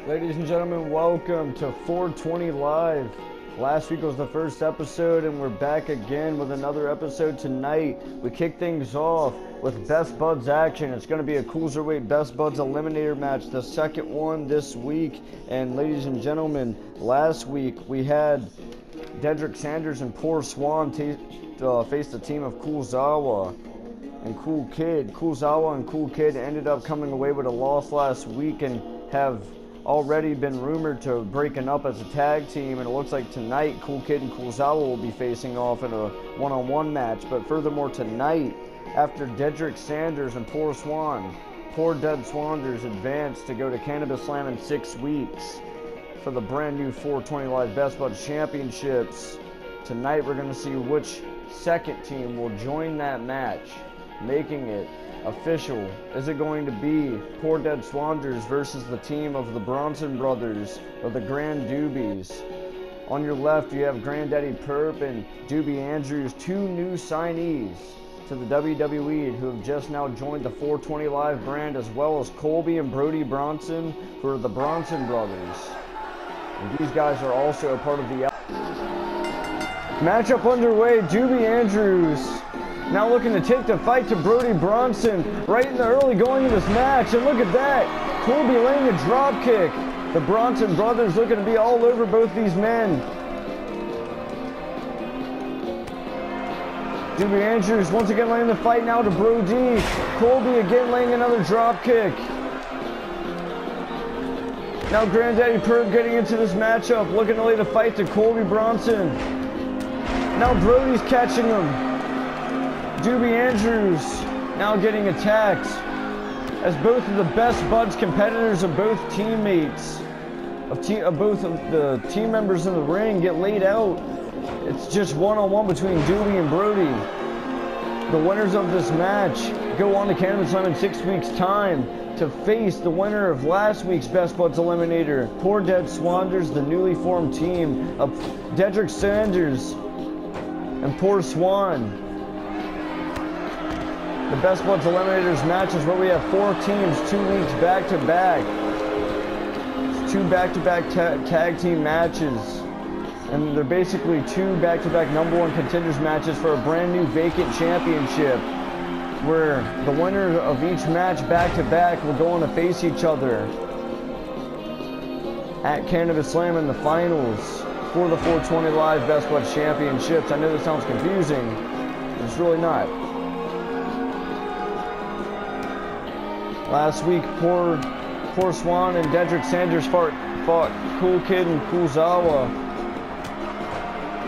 Ladies and gentlemen, welcome to 420 Live. Last week was the first episode, and we're back again with another episode tonight. We kick things off with Best Buds action. It's going to be a Cruiserweight Best Buds Eliminator match, the second one this week. And ladies and gentlemen, last week we had Dedrick Sanders and Poor Swan face the team of Kuzawa and Cool Kid. Kuzawa and Cool Kid ended up coming away with a loss last week and have already been rumored to breaking up as a tag team, and it looks like tonight Cool Kid and Kuzawa will be facing off in a one-on-one match. But furthermore, tonight, after Dedrick Sanders and Poor Dead Swanders advance to go to Cannabis Slam in 6 weeks for the brand new 420 Live Best Buds Championships, tonight we're going to see which second team will join that match, making it official. Is it going to be Poor Dead Swanders versus the team of the Bronson brothers or the Grand Doobies? On your left, you have Granddaddy Perp and Doobie Andrews, two new signees to the WWEED who have just now joined the 420 Live brand, as well as Colby and Brody Bronson, who are the Bronson brothers. And these guys are also a part of the matchup underway. Doobie Andrews now looking to take the fight to Brody Bronson right in the early going of this match. And look at that, Colby laying a drop kick. The Bronson brothers looking to be all over both these men. Doobie Andrews once again laying the fight now to Brody. Colby again laying another drop kick. Now Granddaddy Perp getting into this matchup, looking to lay the fight to Colby Bronson. Now Brody's catching him. Doobie Andrews now getting attacked as both of the Best Buds competitors of both teammates, of both of the team members in the ring get laid out. It's just one-on-one between Doobie and Brody. The winners of this match go on to Cannabis Slam in 6 weeks' time to face the winner of last week's Best Buds Eliminator, Poor Dead Swanders, the newly formed team of Dedrick Sanders and Poor Swan. The Best Buds Eliminators match is where we have 4 teams, 2 weeks back-to-back. It's 2 back-to-back tag team matches. And they're basically 2 back-to-back number 1 contenders matches for a brand new vacant championship, where the winner of each match back-to-back will go on to face each other at Cannabis Slam in the finals for the 420 Live Best Buds Championships. I know this sounds confusing, but it's really not. Last week, Poor Swan and Dedrick Sanders fought Cool Kid and Kuzawa,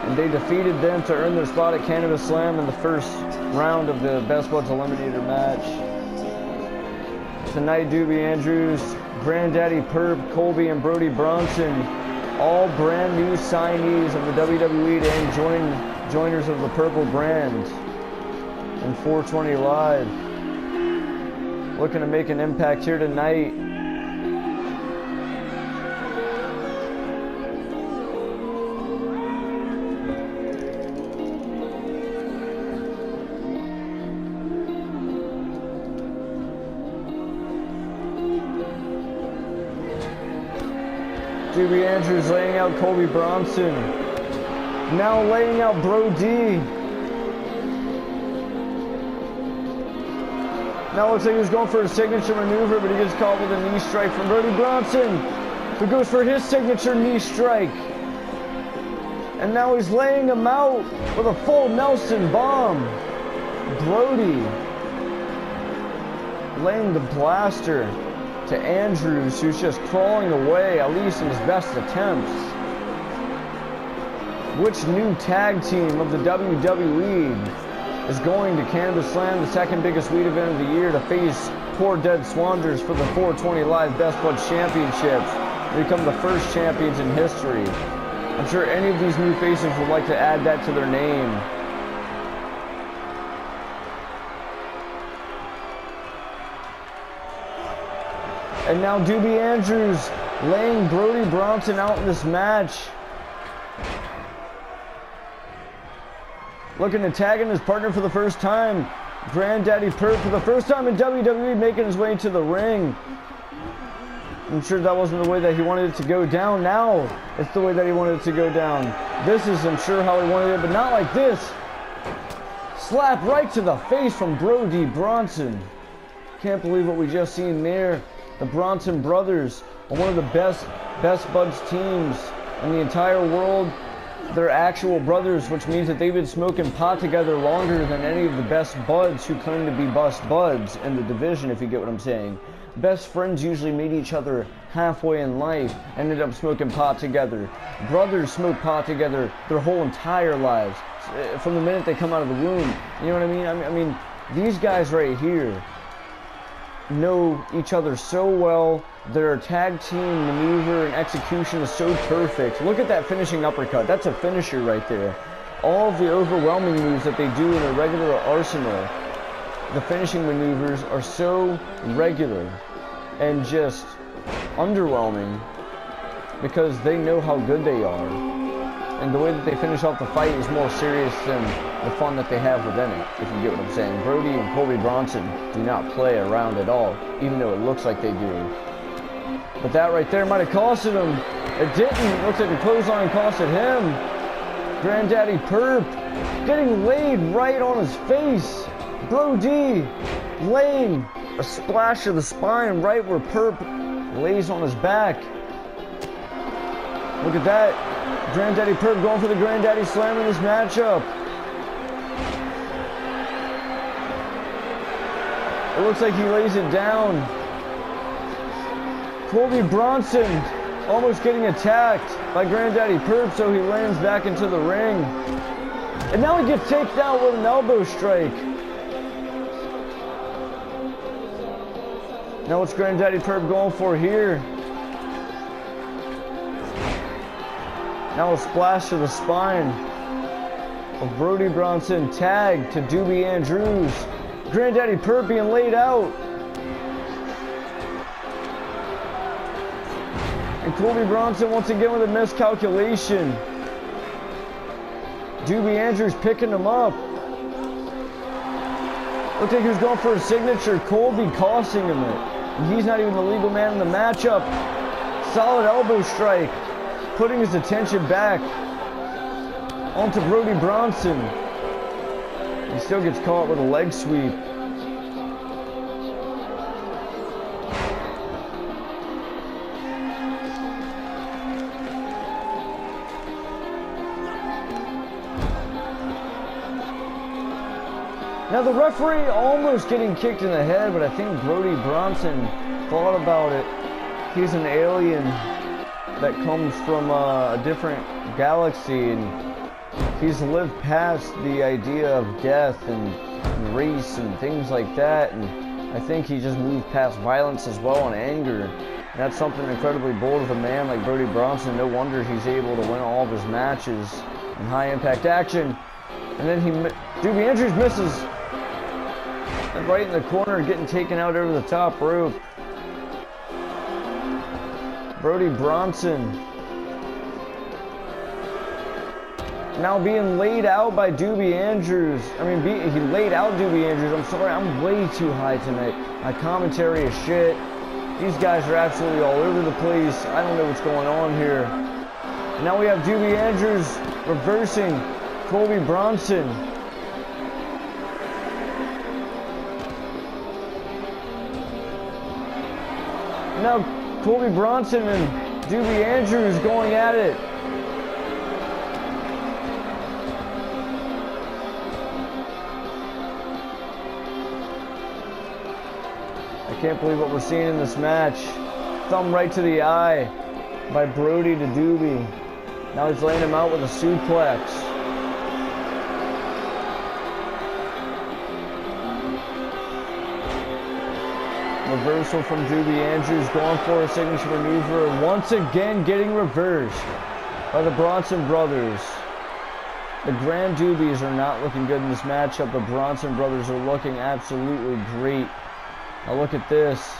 and they defeated them to earn their spot at Cannabis Slam in the first round of the Best Buds Eliminator match. Tonight, Doobie Andrews, Granddaddy Perp, Colby, and Brody Bronson, all brand new signees of the WWE and joiners of the Purple brand in 420 Live, looking to make an impact here tonight. Doobie Andrews laying out Colby Bronson. Now laying out Brody. Now looks like he was going for a signature maneuver, but he gets caught with a knee strike from Brody Bronson, who goes for his signature knee strike. And now he's laying him out with a full Nelson bomb. Brody laying the blaster to Andrews, who's just crawling away, at least in his best attempts. Which new tag team of the WWE is going to Cannabis Slam, the second biggest weed event of the year, to face Poor Dead Swanders for the 420 Live Best Buds Championships, and become the first champions in history? I'm sure any of these new faces would like to add that to their name. And now Doobie Andrews laying Brody Bronson out in this match. Looking to tag in his partner for the first time. Granddaddy Perp for the first time in WWE making his way into the ring. I'm sure that wasn't the way that he wanted it to go down. Now it's the way that he wanted it to go down. This is, I'm sure, how he wanted it, but not like this. Slap right to the face from Bronson. Can't believe what we just seen there. The Bronson brothers are one of the best buds teams in the entire world. They're actual brothers, which means that they've been smoking pot together longer than any of the best buds who claim to be best buds in the division, if you get what I'm saying. Best friends usually meet each other halfway in life, ended up smoking pot together. Brothers smoke pot together their whole entire lives, from the minute they come out of the womb. You know what I mean? I mean, these guys right here know each other so well. Their tag team maneuver and execution is so perfect. Look at that finishing uppercut. That's a finisher right there. All of the overwhelming moves that they do in a regular arsenal, the finishing maneuvers are so regular and just underwhelming because they know how good they are. And the way that they finish off the fight is more serious than the fun that they have within it, if you get what I'm saying. Brody and Colby Bronson do not play around at all, even though it looks like they do. But that right there might have costed him. It didn't. It looks like the clothesline costed him. Granddaddy Perp getting laid right on his face. Brody laying a splash of the spine right where Perp lays on his back. Look at that. Granddaddy Perp going for the Granddaddy Slam in this matchup. It looks like he lays it down. Colby Bronson almost getting attacked by Granddaddy Perp, so he lands back into the ring. And now he gets taken out with an elbow strike. Now what's Granddaddy Perp going for here? Now a splash to the spine of Brody Bronson, tag to Doobie Andrews. Granddaddy Perp being laid out. And Colby Bronson once again with a miscalculation. Doobie Andrews picking him up. Looks like he was going for a signature. Colby costing him it. And he's not even the legal man in the matchup. Solid elbow strike, putting his attention back onto Brody Bronson. He still gets caught with a leg sweep. Now the referee almost getting kicked in the head, but I think Brody Bronson thought about it. He's an alien that comes from a different galaxy, and he's lived past the idea of death and race and things like that, and I think he just moved past violence as well and anger. And that's something incredibly bold of a man like Brody Bronson. No wonder he's able to win all of his matches in high impact action. And then Doobie Andrews misses. And right in the corner, getting taken out over the top rope. Brody Bronson now being laid out by Doobie Andrews. I mean, he laid out Doobie Andrews. I'm sorry, I'm way too high tonight. My commentary is shit. These guys are absolutely all over the place. I don't know what's going on here. And now we have Doobie Andrews reversing Colby Bronson. Now Colby Bronson and Doobie Andrews going at it. I can't believe what we're seeing in this match. Thumb right to the eye by Brody to Doobie. Now he's laying him out with a suplex. Reversal from Doobie Andrews, going for a signature maneuver, and once again getting reversed by the Bronson brothers. The Grand Doobies are not looking good in this matchup. The Bronson brothers are looking absolutely great. Now look at this.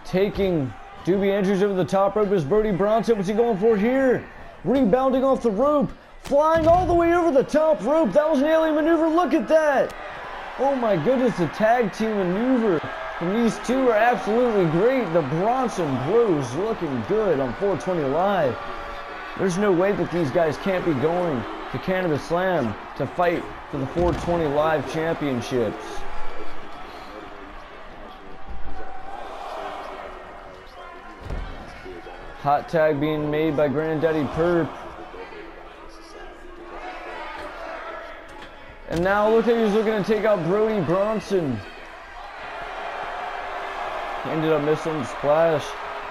Taking Doobie Andrews over the top rope is Brody Bronson. What's he going for here? Rebounding off the rope. Flying all the way over the top rope. That was an alien maneuver. Look at that. Oh my goodness, the tag team maneuver from these two are absolutely great. The Bronson Bros looking good on 420 Live. There's no way that these guys can't be going to Cannabis Slam to fight for the 420 Live championships. Hot tag being made by Granddaddy Perp. And now look at he's looking to take out Brody Bronson. He ended up missing the splash.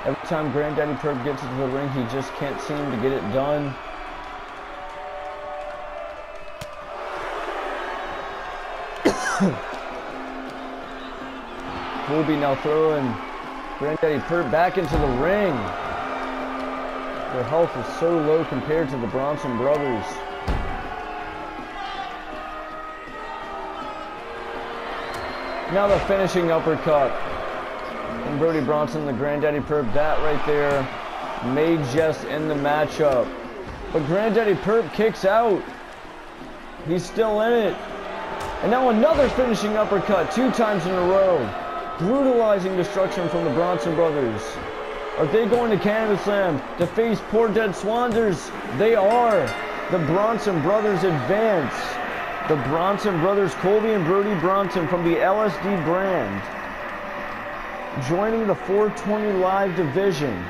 Every time Granddaddy Perp gets into the ring, he just can't seem to get it done. Colby now throwing Granddaddy Perp back into the ring. Their health is so low compared to the Bronson brothers. Now the finishing uppercut. And Brody Bronson, the Granddaddy Perp, that right there may just end the matchup. But Granddaddy Perp kicks out. He's still in it. And now another finishing uppercut 2 times in a row. Brutalizing destruction from the Bronson brothers. Are they going to Cannabis Slam to face Poor Dead Swanders? They are. The Bronson brothers advance. The Bronson brothers, Colby and Brody Bronson from the LSD brand, joining the 420 Live division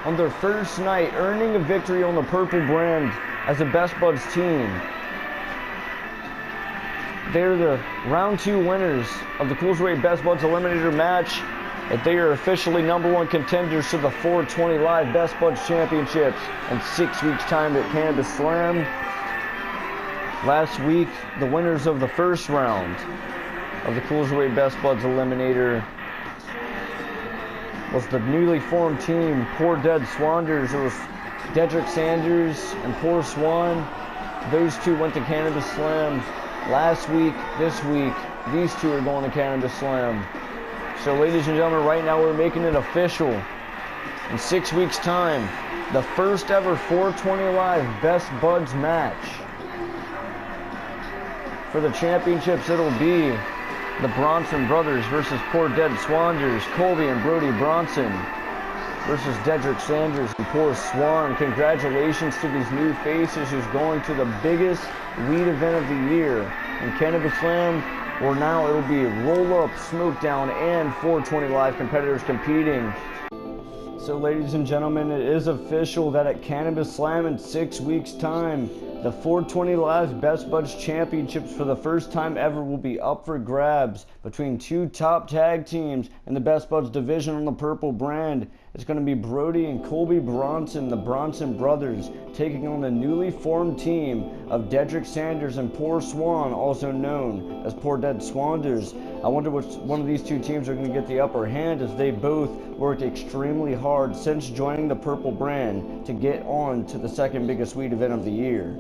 on their first night, earning a victory on the purple brand as the Best Buds team. They're the round 2 winners of the Cruiserweight Best Buds Eliminator match. And they are officially #1 contenders to the 420 Live Best Buds Championships in 6 weeks' time at Cannabis Slam. Last week, the winners of the first round of the Cruiserweight Best Buds Eliminator was the newly formed team, Poor Dead Swanders. It was Dedrick Sanders and Poor Swan. Those two went to Cannabis Slam last week. This week, these two are going to Cannabis Slam. So ladies and gentlemen, right now we're making it official. In 6 weeks' time, the first ever 420 Live Best Buds match. For the championships, it'll be the Bronson brothers versus Poor Dead Swanders, Colby and Brody Bronson versus Dedrick Sanders and Poor Swan. Congratulations to these new faces who's going to the biggest weed event of the year in Cannabis Slam, where now it'll be roll-up, smoke-down, and 420 Live competitors competing. So ladies and gentlemen, it is official that at Cannabis Slam in 6 weeks' time, the 420 Live Best Buds Championships for the first time ever will be up for grabs between 2 top tag teams in the Best Buds division on the purple brand. It's going to be Brody and Colby Bronson, the Bronson brothers, taking on the newly formed team of Dedrick Sanders and Poor Swan, also known as Poor Dead Swanders. I wonder which one of these two teams are going to get the upper hand, as they both worked extremely hard since joining the purple brand to get on to the second biggest weed event of the year.